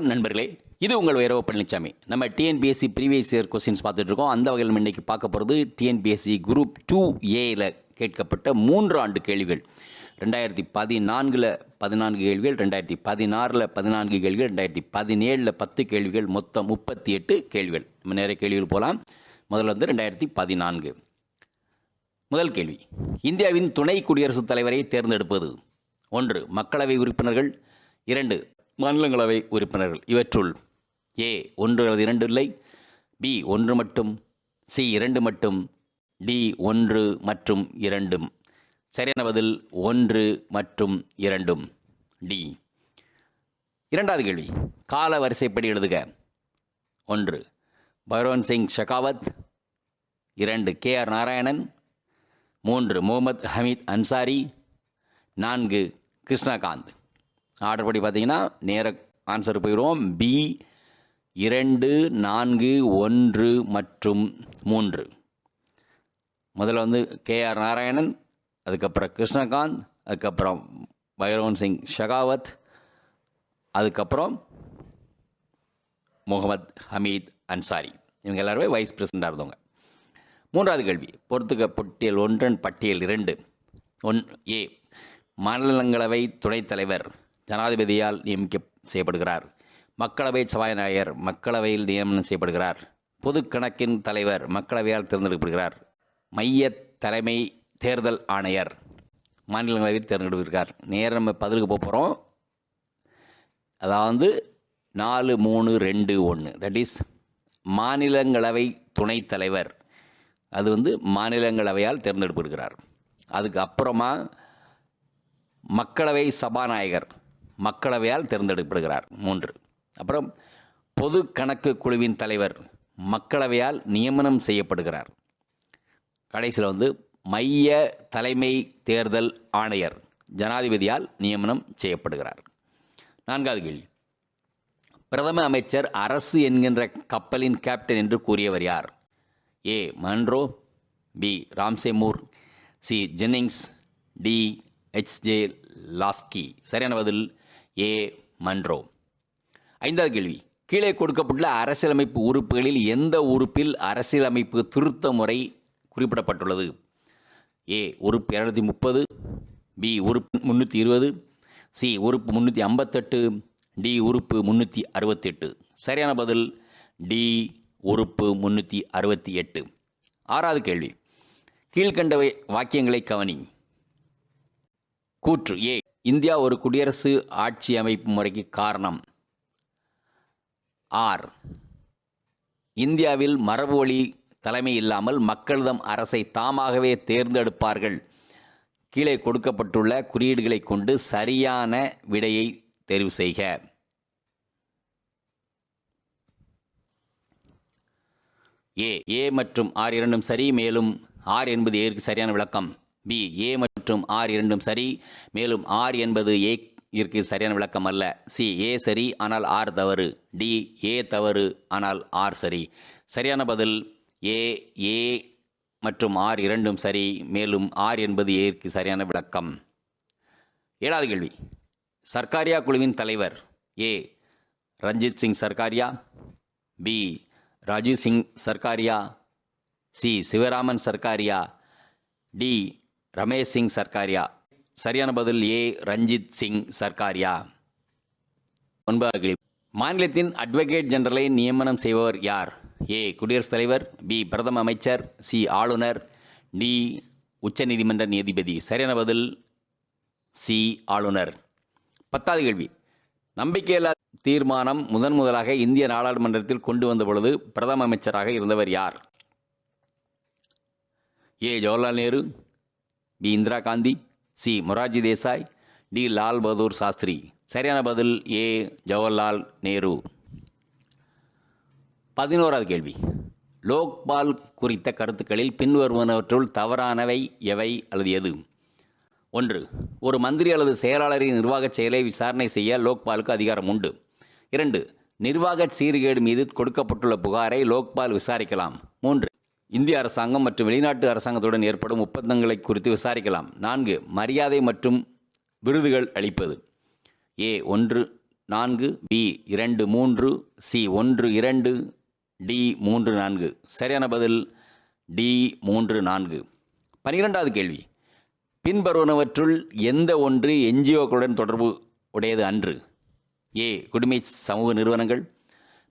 வணக்கம் நண்பர்களே, இது உங்கள் V.Palanichamy. நம்ம TNPSC ப்ரீவியஸ் இயர் கொஸ்டின்ஸ் பார்த்துட்டு இருக்கோம். அந்த வகையில் நம்ம இன்றைக்கி பார்க்க போகிறது TNPSC Group-2A கேட்கப்பட்ட 3 ஆண்டு கேள்விகள். 2014 14 கேள்விகள், 2016 14 கேள்விகள், 2017 10 கேள்விகள், மொத்தம் 38 கேள்விகள். நம்ம நிறைய கேள்விகள் போகலாம். முதல்ல 2014. முதல் கேள்வி, இந்தியாவின் துணை குடியரசுத் தலைவரை தேர்ந்தெடுப்பது? 1 மக்களவை உறுப்பினர்கள், 2 மாநிலங்களவை உறுப்பினர்கள். இவற்றுள் A 1 அல்லது 2 இல்லை, B 1 மட்டும், C 2 மட்டும், D 1 மற்றும் 2. சரியான பதில் 1 மற்றும் 2, D. இரண்டாவது கேள்வி, கால வரிசைப்படி எழுதுக. 1 பகவந்த் சிங் ஷெகாவத், 2 K.R. நாராயணன், 3 முகமது ஹமீத் அன்சாரி, 4 கிருஷ்ணகாந்த். ஆர்டர் படி பார்த்தீங்கன்னா நேர ஆன்சர் போயிடுவோம். B 2 4 1 மற்றும் 3. முதல்ல K.R. நாராயணன், அதுக்கப்புறம் கிருஷ்ணகாந்த், அதுக்கப்புறம் பகவந்த் சிங் ஷெகாவத், அதுக்கப்புறம் முகமது ஹமீத் அன்சாரி. இவங்க எல்லாருமே வைஸ் பிரசிடண்டாக இருந்தவங்க. மூன்றாவது கேள்வி, பொறுத்துக்க பட்டியல் 1 பட்டியல் 2. A மாநிலங்களவை துணைத் தலைவர் ஜனாதிபதியால் செய்யப்படுகிறார். மக்களவை சபாநாயகர் மக்களவையில் நியமனம் செய்யப்படுகிறார். பொது கணக்கின் தலைவர் மக்களவையால் தேர்ந்தெடுக்கப்படுகிறார். மைய தலைமை தேர்தல் ஆணையர் மாநிலங்களவையில் தேர்ந்தெடுக்கிறார். நேரம் நம்ம பதிலுக்கு போகிறோம். அதாவது 4 3 2 1, தட் இஸ் மாநிலங்களவை துணைத் தலைவர். அது மாநிலங்களவையால் தேர்ந்தெடுக்கப்படுகிறார். அதுக்கு அப்புறமா மக்களவை சபாநாயகர் மக்களவையால் தேர்ந்தெடுக்கப்படுகிறார். 3. அப்புறம் பொது கணக்கு குழுவின் தலைவர் மக்களவையால் நியமனம் செய்யப்படுகிறார். கடைசியில் மைய தலைமை தேர்தல் ஆணையர் ஜனாதிபதியால் நியமனம் செய்யப்படுகிறார். 4வது கேள்வி, பிரதம அமைச்சர் அரசு என்கின்ற கப்பலின் கேப்டன் என்று கூறியவர் யார்? A Munro, B ராம்சேமூர், C Jennings, D H.J. Laski. சரியான பதில் A மன்ரோ. 5வது கேள்வி, கீழே கொடுக்கப்பட்டுள்ள அரசியலமைப்பு உறுப்புகளில் எந்த உறுப்பில் அரசியலமைப்பு திருத்த முறை குறிப்பிடப்பட்டுள்ளது? A உறுப்பு 230, B உறுப்பு 320, C உறுப்பு 358, D உறுப்பு 368. சரியான பதில் D உறுப்பு 368. 6வது கேள்வி, கீழ்கண்ட வாக்கியங்களை கவனி. கூற்று A இந்தியா ஒரு குடியரசு ஆட்சி அமைப்பு முறைக்கு காரணம். R இந்தியாவில் மரபு வழி தலைமை இல்லாமல் மக்கள்தம் அரசை தாமாகவே தேர்ந்தெடுப்பார்கள். கீழே கொடுக்கப்பட்டுள்ள குறியீடுகளை கொண்டு சரியான விடையை தெரிவு செய்க. A மற்றும் R இரண்டும் சரி, மேலும் R என்பது Aற்கு சரியான விளக்கம். B A மற்றும் R இரண்டும் சரி, மேலும் R என்பது A சரியான விளக்கம் அல்ல. C A சரி ஆனால் R தவறு. D A தவறு ஆனால் R சரி. சரியான பதில் A மற்றும் R இரண்டும் சரி, மேலும் R என்பது Aற்கு சரியான விளக்கம். 7வது கேள்வி, சர்க்காரியா குழுவின் தலைவர் A Ranjith Singh Sarkaria, B Rajiv Singh Sarkaria, C Sivaraman Sarkaria, D Ramesh Singh Sarkaria. சரியான பதில் A ரஞ்சித் சிங் சர்க்காரியா. 9வது கேள்வி, மாநிலத்தின் அட்வொகேட் ஜெனரலை நியமனம் செய்பவர் யார்? A குடியரசுத் தலைவர், B பிரதம அமைச்சர், C ஆளுநர், D உச்சநீதிமன்ற நீதிபதி. சரியான பதில் C ஆளுநர். 10வது கேள்வி, நம்பிக்கையில்லா தீர்மானம் முதலாக இந்திய நாடாளுமன்றத்தில் கொண்டு வந்த பொழுது பிரதம அமைச்சராக இருந்தவர் யார்? A Jawaharlal Nehru, B Indira Gandhi, C Morarji Desai, D Lal Bahadur Shastri. சரியான பதில் A ஜவஹர்லால் நேரு. 11வது கேள்வி, லோக்பால் குறித்த கருத்துக்களில் பின்வருவனவற்றுள் தவறானவை எவை அல்லது எது? 1 ஒரு மந்திரி அல்லது செயலாளரின் நிர்வாகச் செயலை விசாரணை செய்ய லோக்பாலுக்கு அதிகாரம் உண்டு. 2 நிர்வாக சீர்கேடு மீது கொடுக்கப்பட்டுள்ள புகாரை லோக்பால் விசாரிக்கலாம். 3 இந்திய அரசாங்கம் மற்றும் வெளிநாட்டு அரசாங்கத்துடன் ஏற்படும் ஒப்பந்தங்களை குறித்து விசாரிக்கலாம். 4 மரியாதை மற்றும் விருதுகள் அளிப்பது. A 1 4, B 2, 3, C 1, 2, D 3, 4. சரியான பதில் டி 3, 4. 12வது கேள்வி. பின்வருவனவற்றுள் எந்த ஒன்று என்ஜிஓக்களுடன் தொடர்பு உடையது அன்று? ஏ குடிமை சமூக நிறுவனங்கள்,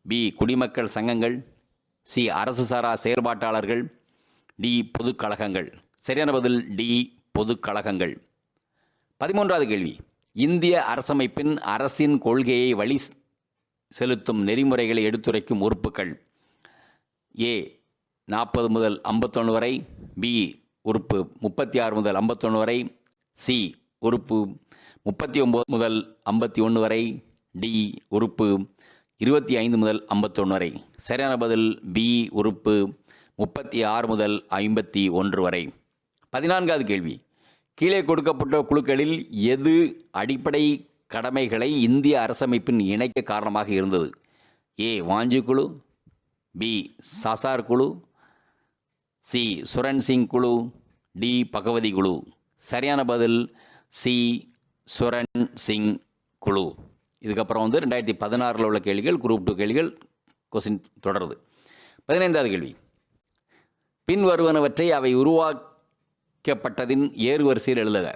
பி குடிமக்கள் சங்கங்கள், சி அரசு சாரா செயல்பாட்டாளர்கள், டி பொதுக் கழகங்கள். சரியான பதில் டி பொதுக் கழகங்கள். 13வது கேள்வி. இந்திய அரசமைப்பின் அரசின் கொள்கையை வழி செலுத்தும் நெறிமுறைகளை எடுத்துரைக்கும் உறுப்புகள். ஏ 40 முதல் 51 வரை, பி உறுப்பு 36 முதல் 51 வரை, சி உறுப்பு 39 முதல் 51 வரை, டி உறுப்பு 25 முதல் 51 வரை. சரியான பதில் பி உறுப்பு 36 முதல் 51 வரை. 14வது கேள்வி. கீழே கொடுக்கப்பட்ட குழுக்களில் எது அடிப்படை கடமைகளை இந்திய அரசமைப்பின் இணைக்க காரணமாக இருந்தது? ஏ வாஞ்சி குழு, பி சாசார் குழு, சி சுரன் சிங் குழு, டி பகவதி குழு. சரியான பதில் சி சுரன் சிங் குழு. இதுக்கப்புறம் 2016 உள்ள கேள்விகள், குரூப் 2 கேள்விகள் கொஸ்டின் தொடருது. 15வது கேள்வி. பின் வருவனவற்றை அவை உருவாக்கப்பட்டதின் ஏறு வரிசையில் எழுதுக.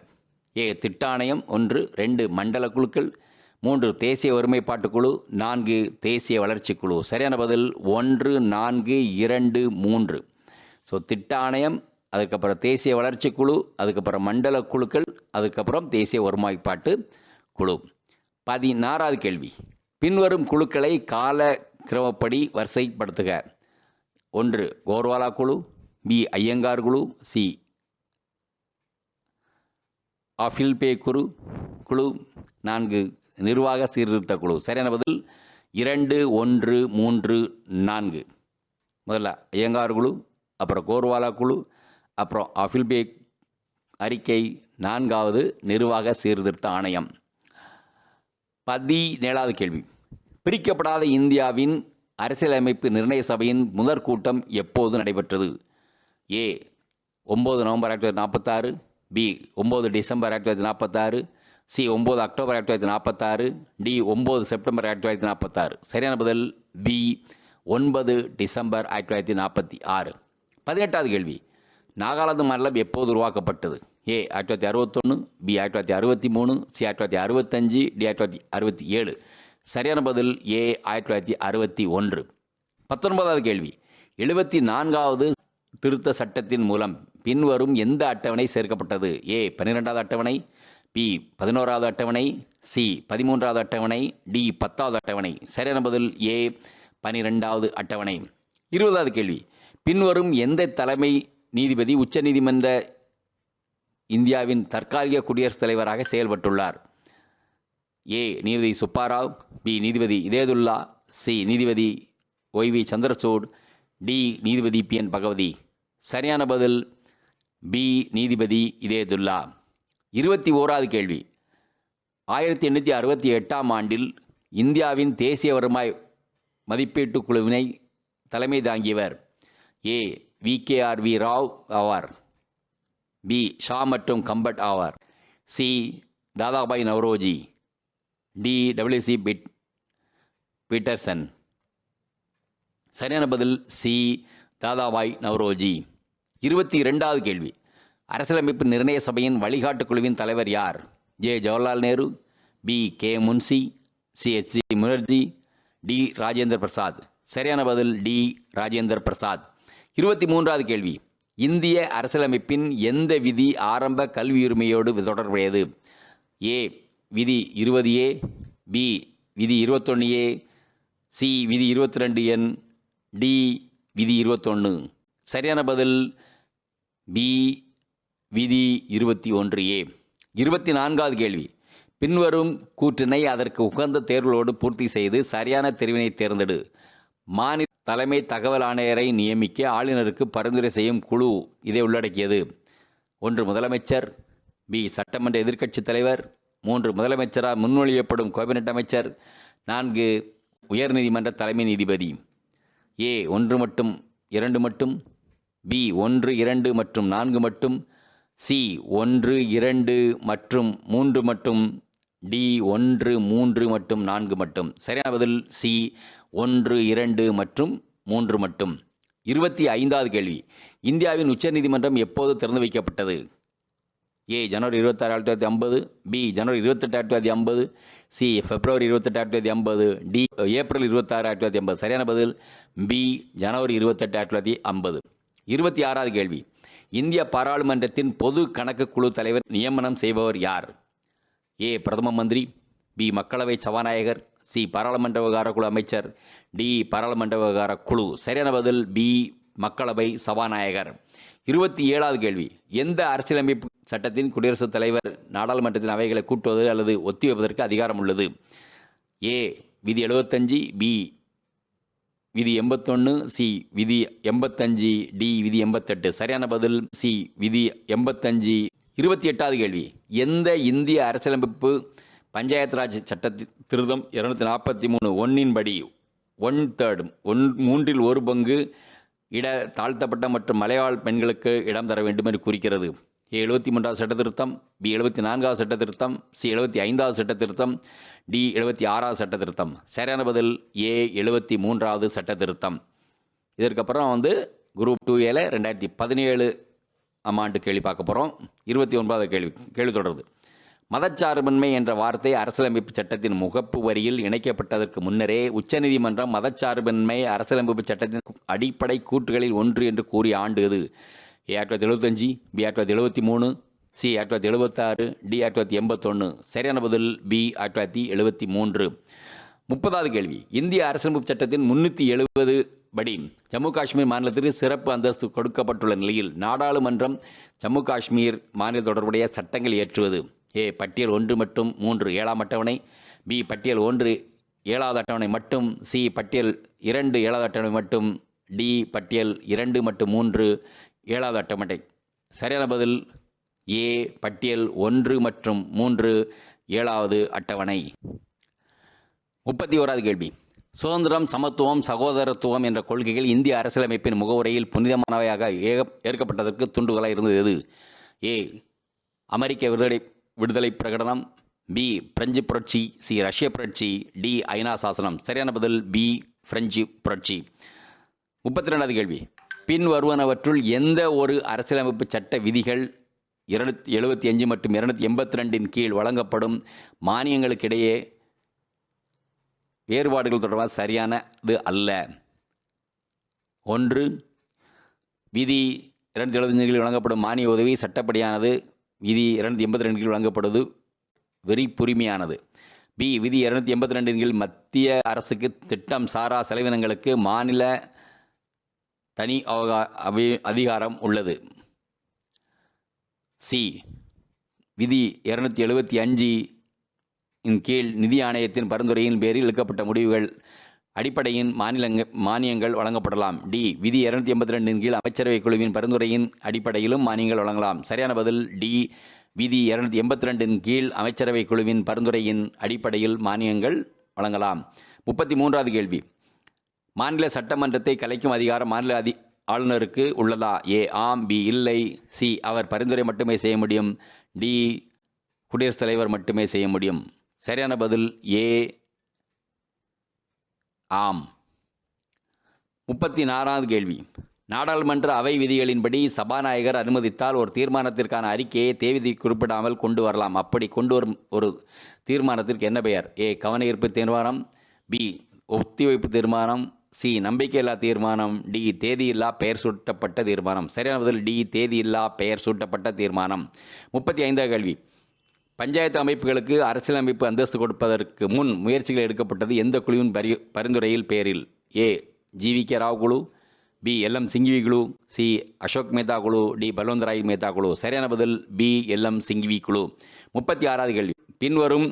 ஏ திட்டாணையம் 1, 2 மண்டல குழுக்கள், 3 தேசிய ஒருமைப்பாட்டு குழு, 4 தேசிய வளர்ச்சி குழு. சரியான பதில் 1, 4, 2, 3. ஸோ திட்டாணையம், அதுக்கப்புறம் தேசிய வளர்ச்சி குழு, அதுக்கப்புறம் மண்டல குழுக்கள், அதுக்கப்புறம் தேசிய ஒருமைப்பாட்டு குழு. 16வது கேள்வி. பின்வரும் குழுக்களை கால கிரமப்படி வரிசைப்படுத்துக. 1 கோர்வாலா குழு, பி ஐயங்கார் குழு, சி ஆஃபில்பே குழு, 4 நிர்வாக சீர்திருத்த குழு. சரியான பதில் 2, 1, 3, 4. முதல்ல ஐயங்கார் குழு, அப்புறம் கோர்வாலா குழு, அப்புறம் ஆஃபில்பே அறிக்கை, 4வது நிர்வாக சீர்திருத்த ஆணையம். 17வது கேள்வி. பிரிக்கப்படாத இந்தியாவின் அரசியலமைப்பு நிர்ணய சபையின் முதற் கூட்டம் எப்போது நடைபெற்றது? A 9 November 1946, B 9 December 1946, C 9 October 1946, D 9 September 1946. சரியான பதில் பி 9 டிசம்பர் 1946. 18வது கேள்வி. நாகாலாந்து மாநிலம் எப்போது உருவாக்கப்பட்டது? ஏ 1961, பி 1963, சி 1965, டி 1967. சரியான பதில் ஏ 1961. 19வது கேள்வி. 74வது திருத்த சட்டத்தின் மூலம் பின்வரும் எந்த அட்டவணை சேர்க்கப்பட்டது? ஏ 12வது அட்டவணை, பி 11வது அட்டவணை, சி 13வது அட்டவணை, டி 10வது அட்டவணை. சரியான பதில் ஏ 12வது அட்டவணை. 20வது கேள்வி. பின்வரும் எந்த தலைமை நீதிபதி உச்சநீதிமன்ற இந்தியாவின் தற்காலிக குடியரசுத் தலைவராக செயல்பட்டுள்ளார்? ஏ நீதிபதி சுப்பாராவ், பி நீதிபதி இதேதுல்லா, சி நீதிபதி ஒய்.வி. சந்திரசூட், டி நீதிபதி பி.என். பகவதி. சரியான பதில் பி நீதிபதி இதேதுல்லா. 21வது கேள்வி. 1868ஆம் ஆண்டில் இந்தியாவின் தேசிய வருவாய் மதிப்பீட்டு குழுவினை தலைமை தாங்கியவர். ஏ வி.கே.ஆர்.வி. ராவ் ஆவார், பி ஷா மற்றும் கம்பட் ஆவார், C Dadabhai Naoroji, D W C. Peterson. சரியான பதில் சி தாதாபாய் நவ்ரோஜி. 22வது கேள்வி. அரசியலமைப்பு நிர்ணய சபையின் வழிகாட்டு குழுவின் தலைவர் யார்? A Jawaharlal Nehru, B K Munshi, C H C. Mukherjee, D Rajendra Prasad. சரியான பதில் டி ராஜேந்திர பிரசாத். 23வது கேள்வி. இந்திய அரசியலமைப்பின் எந்த விதி ஆரம்ப கல்வியுரிமையோடு தொடர்புடையது? ஏ விதி 20A, பி விதி 21A, சி விதி 22N, டி விதி 21. சரியான பதில் பி விதி 21A. 24வது கேள்வி. பின்வரும் கூற்றினை அதற்கு உகந்த தேர்வுகளோடு பூர்த்தி செய்து சரியான தெரிவினை தேர்ந்தெடு. மாநில தலைமை தகவல் ஆணையரை நியமிக்க ஆளுநருக்கு பரிந்துரை செய்யும் குழு இதை உள்ளடக்கியது. 1 முதலமைச்சர், பி சட்டமன்ற எதிர்க்கட்சித் தலைவர், 3 முதலமைச்சரால் முன்மொழியப்படும் கேபினட் அமைச்சர், 4 உயர்நீதிமன்ற தலைமை நீதிபதி. ஏ 1 மட்டும் 2 மட்டும், பி 1, 2 மற்றும் 4 மட்டும், சி 1, 2 மற்றும் 3 மட்டும், டி 1, 3 மற்றும் 4 மட்டும். சரியான பதில் சி 1, 2 மற்றும் 3 மட்டும். 25வது கேள்வி. இந்தியாவின் உச்சநீதிமன்றம் எப்போது திறந்து வைக்கப்பட்டது? ஏ ஜனவரி 26, 1950, பி ஜனவரி 28, 1950, சி பிப்ரவரி 28, 1950, டி ஏப்ரல் 26, 1950. சரியான பதில் பி ஜனவரி 28, 1950. 26வது கேள்வி. இந்திய பாராளுமன்றத்தின் பொது கணக்கு குழு தலைவர் நியமனம் செய்பவர் யார்? ஏ பிரதம மந்திரி, பி மக்களவை சபாநாயகர், சி பாராளுமன்ற விவகார குழு அமைச்சர், டி பாராளுமன்ற விவகார குழு. சரியான பதில் பி மக்களவை சபாநாயகர். 27வது கேள்வி. எந்த அரசியலமைப்பு சட்டத்தின் குடியரசுத் தலைவர் நாடாளுமன்றத்தின் அவைகளை கூட்டுவது அல்லது ஒத்திவைப்பதற்கு அதிகாரம் உள்ளது? ஏ விதி 75, பி விதி 81, சி விதி 85, டி விதி 88. சரியான பதில் சி விதி 85. 28வது கேள்வி. எந்த இந்திய அரசியலமைப்பு பஞ்சாயத்து ராஜ் சட்ட திருத்தம் 243 1 படி 1/3 மூன்றில் ஒரு பங்கு தாழ்த்தப்பட்ட மற்றும் மலைவாழ் பெண்களுக்கு இடம் தர வேண்டும் என்று குறிக்கிறது? ஏ 73வது சட்ட திருத்தம், பி 74வது சட்ட திருத்தம், சி 75வது சட்ட திருத்தம், டி 76வது சட்ட திருத்தம். சரியான பதில் ஏ 73வது சட்ட திருத்தம். இதற்கப்புறம் குரூப் 2Aல 2017 ஆண்டு கேள்வி பார்க்க போகிறோம். 29வது கேள்வி தொடருது. மதச்சார்பின்மை என்ற வார்த்தை அரசியலமைப்பு சட்டத்தின் முகப்பு வரியில் இணைக்கப்பட்டதற்கு முன்னரே உச்சநீதிமன்றம் மதச்சார்பின்மை அரசியலமைப்பு சட்டத்தின் அடிப்படை கூற்றுகளில் ஒன்று என்று கூறிய ஆண்டு எது? ஏ 1975, பி 1973, சி 1976, டி 1981. சரியான பதில் பி 1973. 30வது கேள்வி. இந்திய அரசியலமைப்பு சட்டத்தின் 370 படி ஜம்மு காஷ்மீர் மாநிலத்திற்கு சிறப்பு அந்தஸ்து கொடுக்கப்பட்டுள்ள நிலையில் நாடாளுமன்றம் ஜம்மு காஷ்மீர் மாநில தொடர்புடைய சட்டங்கள் இயற்றுவது? ஏ பட்டியல் 1 மற்றும் 3 7ஆம் அட்டவணை, பி பட்டியல் 1 7வது அட்டவணை மட்டும், சி பட்டியல் 2 7வது அட்டவணை மட்டும், டி பட்டியல் 2 மற்றும் 3 7வது அட்டவணை. சரியான பதில் ஏ பட்டியல் 1 மற்றும் 3 7வது அட்டவணை. 31வது கேள்வி. சுதந்திரம், சமத்துவம், சகோதரத்துவம் என்ற கொள்கைகள் இந்திய அரசியலமைப்பின் முகவுரையில் புனிதமானவையாக ஏற்கப்பட்டதற்கு துண்டுகளாக இருந்தது எது? ஏ அமெரிக்க விடுதலை பிரகடனம், பி பிரெஞ்சு புரட்சி, சி ரஷ்ய புரட்சி, டி ஐநா சாசனம். சரியான பதில் பி பிரெஞ்சு புரட்சி. 32வது கேள்வி. பின் வருவனவற்றுள் எந்த ஒரு அரசியலமைப்பு சட்ட விதிகள் 275 மற்றும் 282 கீழ் வழங்கப்படும் மானியங்களுக்கிடையே வேறுபாடுகள் தொடர்பாக சரியானது அல்ல? 1 விதி 275 கீழ் வழங்கப்படும் மானிய உதவி சட்டப்படியானது. விதி 282 கீழ் வழங்கப்படுவது வெறிப்புரிமையானது. பி விதி 282 கீழ் மத்திய அரசுக்கு திட்டம் சாரா செலவினங்களுக்கு மாநில தனி அதிகாரம் உள்ளது. சி விதி 275 கீழ் நிதி ஆணையத்தின் பரிந்துரையின் பேரில் எடுக்கப்பட்ட முடிவுகள் அடிப்படையின் மானியங்கள் வழங்கப்படலாம். டி விதி 282 கீழ் அமைச்சரவை குழுவின் பரிந்துரையின் அடிப்படையிலும் மானியங்கள் வழங்கலாம். சரியான பதில் டி விதி 282 கீழ் அமைச்சரவை குழுவின் பரிந்துரையின் அடிப்படையில் மானியங்கள் வழங்கலாம். 33வது கேள்வி. மாநில சட்டமன்றத்தை கலைக்கும் அதிகாரம் மாநில ஆளுநருக்கு உள்ளதா? ஏ ஆம், பி இல்லை, சி அவர் பரிந்துரை மட்டுமே செய்ய முடியும், டி குடியரசுத் தலைவர் மட்டுமே செய்ய முடியும். சரியான பதில் ஏ ஆம். 34வது கேள்வி. நாடாளுமன்ற அவை விதிகளின்படி சபாநாயகர் அனுமதித்தால் ஒரு தீர்மானத்திற்கான அறிக்கையை தேதி குறிப்பிடாமல் கொண்டு வரலாம். அப்படி கொண்டு வரும் ஒரு தீர்மானத்திற்கு என்ன பெயர்? ஏ கவனஈர்ப்பு தீர்மானம், பி ஒத்திவைப்பு தீர்மானம், சி நம்பிக்கையில்லா தீர்மானம், டி தேதியில்லா பெயர் சூட்டப்பட்ட தீர்மானம். சரியான பதில் டி தேதியில்லா பெயர் சூட்டப்பட்ட தீர்மானம். 35வது கேள்வி. பஞ்சாயத்து அமைப்புகளுக்கு அரசியலமைப்பு அந்தஸ்து கொடுப்பதற்கு முன் முயற்சிகள் எடுக்கப்பட்டது எந்த குழுவின் பரிந்துரையில் பேரில்? ஏ ஜி.வி.கே. ராவ் குழு, பி எல்.எம். சிங்வி குழு, சி அசோக் மேத்தா குழு, டி பல்வந்தராய் மேத்தா குழு. சரியான பதில் பி எல்.எம். சிங்வி குழு. 36வது கேள்வி. பின்வரும்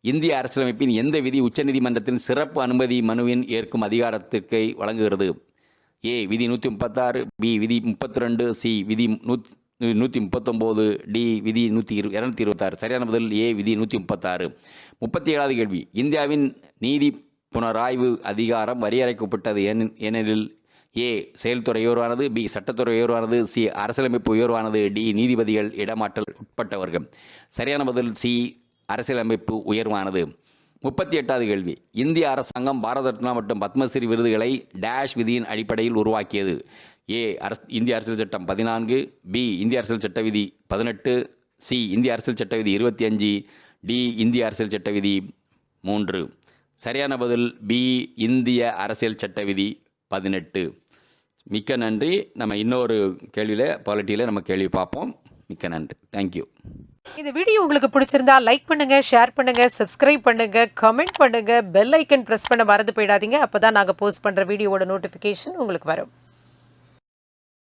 இந்திய அரசியலமைப்பின் எந்த விதி உச்சநீதிமன்றத்தின் சிறப்பு அனுமதி மனுவின் ஏற்கும் அதிகாரத்திற்கு வழங்குகிறது? ஏ விதி 136, பி விதி 32, சி விதி 139, டி விதி 226. சரியான பதில் ஏ விதி 136. 37வது கேள்வி. இந்தியாவின் நீதி புனராய்வு அதிகாரம் வரையறுக்கப்பட்டது ஏனெனில்? ஏ செயல்துறை உயர்வானது, பி சட்டத்துறை உயர்வானது, சி அரசியலமைப்பு உயர்வானது, டி நீதிபதிகள் இடமாற்றல் உட்பட்டவர்கள். சரியான பதில் சி அரசியலமைப்பு உயர்வானது? 38வது கேள்வி. இந்திய அரசாங்கம் பாரத ரத்னா மற்றும் பத்மஸ்ரீ விருதுகளை டேஷ் விதியின் அடிப்படையில் உருவாக்கியது? ஏ. இந்திய அரசியல் சட்டம் 14, பி. இந்திய அரசியல் சட்ட விதி 18, சி. இந்திய அரசியல் சட்ட விதி 25, டி. இந்திய அரசியல் சட்ட விதி 3. சரியான பதில் பி. இந்திய அரசியல் சட்ட விதி 18. மிக்க நன்றி. நம்ம இன்னொரு கேள்வியில் பாலிட்டியில் நம்ம கேள்வி பார்ப்போம். மிக்க நன்றி. தேங்க்யூ. இந்த வீடியோ உங்களுக்கு பிடிச்சிருந்தா லைக் பண்ணுங்க, ஷேர் பண்ணுங்க, சப்ஸ்கிரைப் பண்ணுங்க, கமெண்ட் பண்ணுங்க, பெல் ஐக்கன் பிரஸ் பண்ண மறந்து போயிடாதீங்க. அப்பதான் நாங்கள் போஸ்ட் பண்ற வீடியோவோட நோட்டிஃபிகேஷன் உங்களுக்கு வரும்.